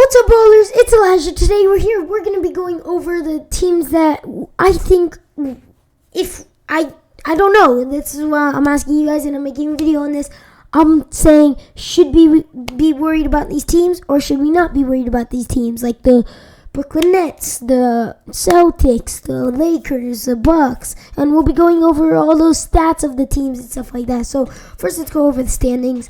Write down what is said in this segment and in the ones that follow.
What's up, ballers? It's Elijah. Today we're going to be going over the teams that I think, I don't know. This is why I'm asking you guys, and I'm making a video on this. I'm saying, should we be worried about these teams, or should we not be worried about these teams? Like the Brooklyn Nets, the Celtics, the Lakers, the Bucks, and we'll be going over all those stats of the teams and stuff like that. So first, let's go over the standings.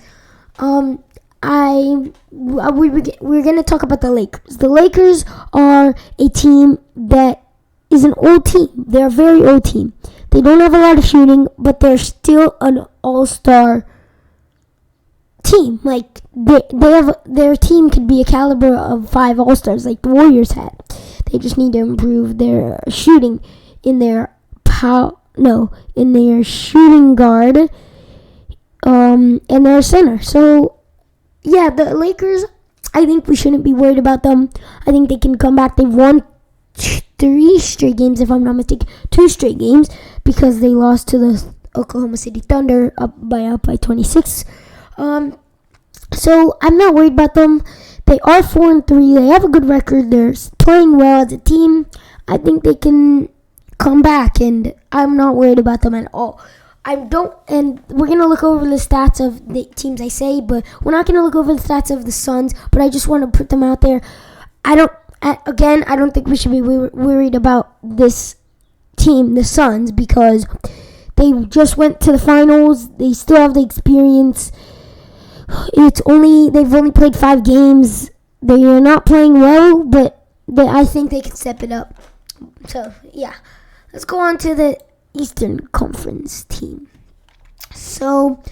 We're gonna talk about the Lakers. The Lakers are a team that is an old team. They're a very old team. They don't have a lot of shooting, but they're still an all-star team. Like their team could be a caliber of 5 all-stars, like the Warriors had. They just need to improve their shooting in their shooting guard, and their center. So. Yeah, the Lakers, I think we shouldn't be worried about them. I think they can come back. They've won 3 straight games, if I'm not mistaken. 2 straight games, because they lost to the Oklahoma City Thunder up by 26. So I'm not worried about them. They are 4-3. They have a good record. They're playing well as a team. I think they can come back, and I'm not worried about them at all. And we're going to look over the stats of the teams I say, but we're not going to look over the stats of the Suns, but I just want to put them out there. I don't think we should be worried about this team, the Suns, because they just went to the finals. They still have the experience. They've only played 5 games. They are not playing well, but I think they can step it up. So, yeah. Let's go on to the Eastern Conference team. So,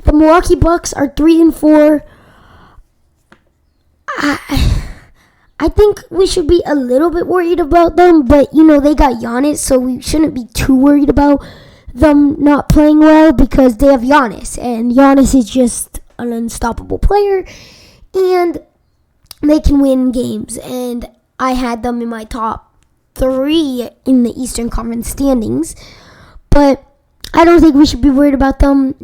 the Milwaukee Bucks are 3-4. I think we should be a little bit worried about them, but they got Giannis, so we shouldn't be too worried about them not playing well, because they have Giannis, and Giannis is just an unstoppable player, and they can win games. And I had them in my top 3 in the Eastern Conference standings. But I don't think we should be worried about them.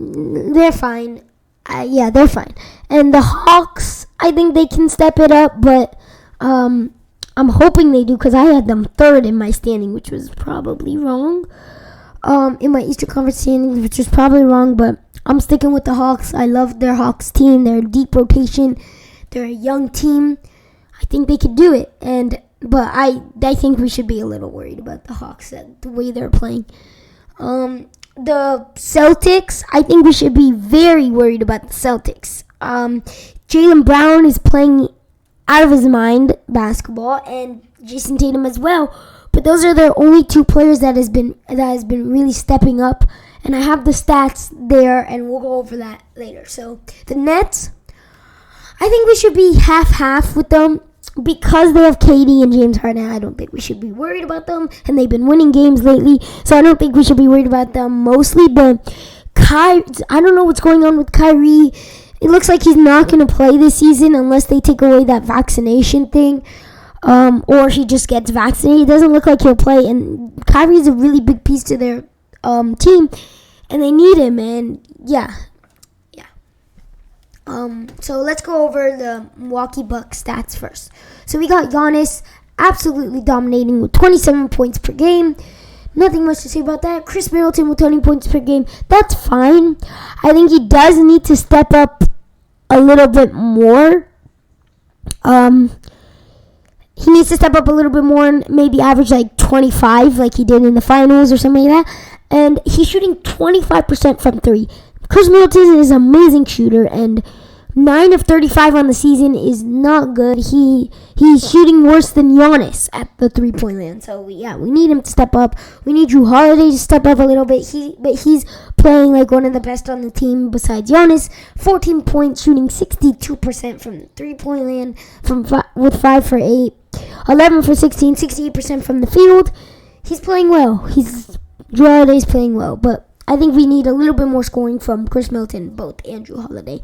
They're fine. They're fine. And the Hawks, I think they can step it up, but I'm hoping they do, because I had them 3rd in my standing, which was probably wrong. In my Eastern Conference standings, which was probably wrong, but I'm sticking with the Hawks. I love their Hawks team. They're a deep rotation. They're a young team. I think they could do it. But I think we should be a little worried about the Hawks, the way they're playing. The Celtics, I think we should be very worried about the Celtics. Jaylen Brown is playing out of his mind basketball, and Jason Tatum as well. But those are the only 2 players that has been really stepping up. And I have the stats there, and we'll go over that later. So the Nets, I think we should be half-half with them. Because they have KD and James Harden, I don't think we should be worried about them. And they've been winning games lately, so I don't think we should be worried about them mostly. But I don't know what's going on with Kyrie. It looks like he's not going to play this season unless they take away that vaccination thing, or he just gets vaccinated. It doesn't look like he'll play. And Kyrie's a really big piece to their team, and they need him. And yeah. So let's go over the Milwaukee Bucks stats first. So we got Giannis absolutely dominating with 27 points per game. Nothing much to say about that. Chris Middleton with 20 points per game. That's fine. I think he does need to step up a little bit more. He needs to step up a little bit more and maybe average like 25 like he did in the finals or something like that. And he's shooting 25% from 3. Chris Middleton is an amazing shooter, and 9 of 35 on the season is not good. He's shooting worse than Giannis at the 3-point land. So we need him to step up. We need Drew Holiday to step up a little bit. But he's playing like one of the best on the team besides Giannis. 14 points, shooting 62% from the 3-point land, with 5 for 8, 11 for 16, 68% from the field. He's playing well. Drew Holiday's playing well, but I think we need a little bit more scoring from Chris Middleton, both, and Drew Holiday.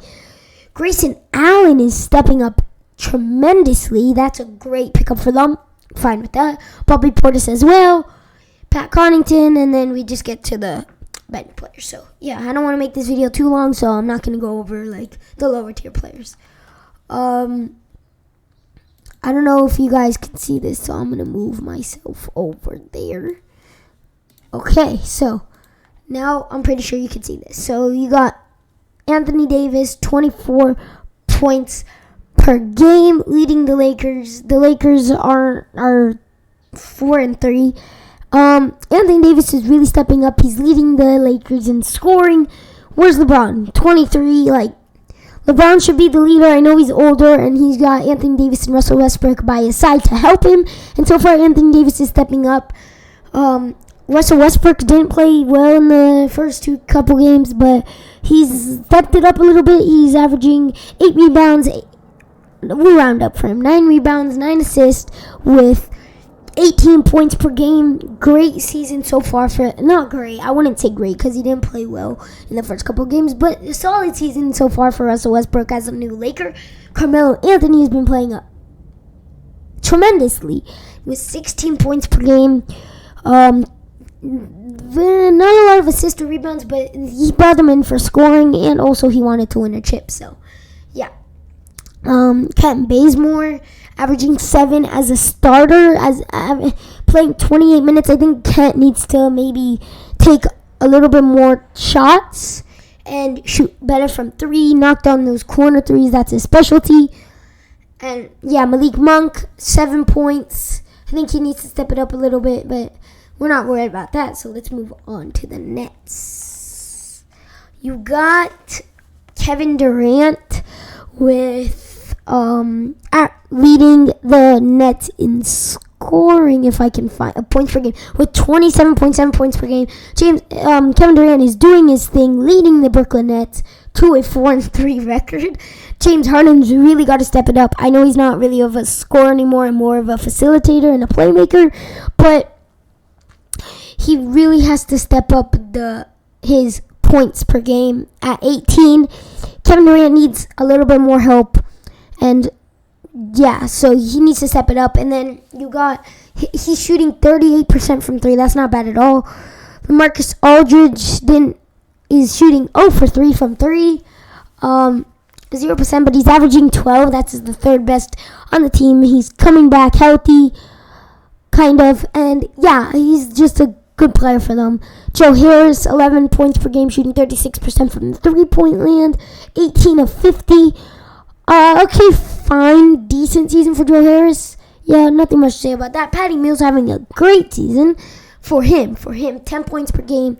Grayson Allen is stepping up tremendously. That's a great pickup for them. Fine with that. Bobby Portis as well. Pat Connaughton, and then we just get to the bench players. So, yeah, I don't want to make this video too long, so I'm not going to go over, like, the lower tier players. I don't know if you guys can see this, so I'm going to move myself over there. Okay, so now I'm pretty sure you can see this. So you got Anthony Davis, 24 points per game, leading the Lakers. The Lakers are 4-3. Anthony Davis is really stepping up. He's leading the Lakers in scoring. Where's LeBron? 23. LeBron should be the leader. I know he's older, and he's got Anthony Davis and Russell Westbrook by his side to help him. And so far, Anthony Davis is stepping up. Russell Westbrook didn't play well in the first couple games, but he's stepped it up a little bit. He's averaging 8 rebounds. We'll round up for him. 9 rebounds, 9 assists with 18 points per game. Great season so far not great. I wouldn't say great because he didn't play well in the first couple of games, but a solid season so far for Russell Westbrook as a new Laker. Carmelo Anthony has been playing tremendously with 16 points per game. Not a lot of assists or rebounds, but he brought them in for scoring, and also he wanted to win a chip. So, yeah. Kent Bazemore averaging 7 as a starter, playing 28 minutes. I think Kent needs to maybe take a little bit more shots and shoot better from 3, knock down those corner threes. That's his specialty. And yeah, Malik Monk, 7 points. I think he needs to step it up a little bit, but we're not worried about that. So let's move on to the Nets. You got Kevin Durant with leading the Nets in scoring, if I can find points per game, with 27.7 points per game. Kevin Durant is doing his thing, leading the Brooklyn Nets to a 4-3 record. James Harden's really got to step it up. I know he's not really of a scorer anymore and more of a facilitator and a playmaker, but he really has to step up his points per game at 18. Kevin Durant needs a little bit more help. And yeah, so he needs to step it up. And then he's shooting 38% from 3. That's not bad at all. Marcus Aldridge is shooting 0 for 3 from 3. 0%, but he's averaging 12. That's the third best on the team. He's coming back healthy, kind of. And yeah, he's just a good player for them. Joe Harris, 11 points per game, shooting 36% from the 3-point land. 18 of 50. Okay, fine. Decent season for Joe Harris. Yeah, nothing much to say about that. Patty Mills having a great season for him. 10 points per game.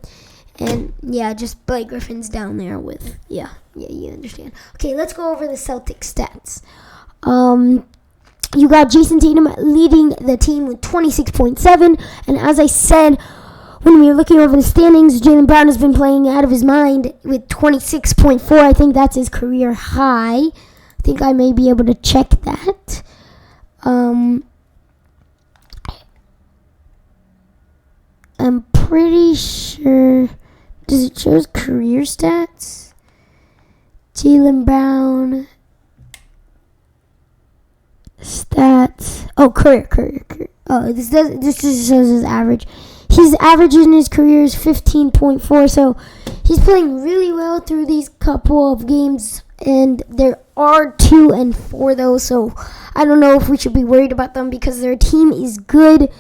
And, yeah, just Blake Griffin's down there with, yeah, you understand. Okay, let's go over the Celtics stats. You got Jason Tatum leading the team with 26.7. And as I said, when we were looking over the standings, Jaylen Brown has been playing out of his mind with 26.4. I think that's his career high. I think I may be able to check that. I'm pretty sure. Does it show his career stats? Jaylen Brown stats. Oh, career. Oh, this just shows his average. His average in his career is 15.4. So he's playing really well through these couple of games. And there are 2 and 4 though, so I don't know if we should be worried about them because their team is good.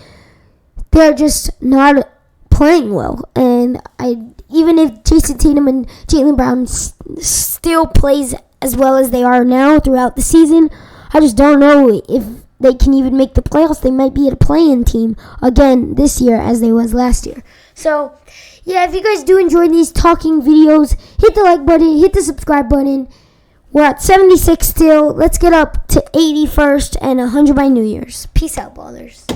They're just not playing well. And even if Jason Tatum and Jaylen Brown still plays as well as they are now throughout the season, I just don't know if they can even make the playoffs. They might be a play-in team again this year as they was last year. So, yeah, if you guys do enjoy these talking videos, hit the like button, hit the subscribe button. We're at 76 still. Let's get up to 80 first and 100 by New Year's. Peace out, ballers.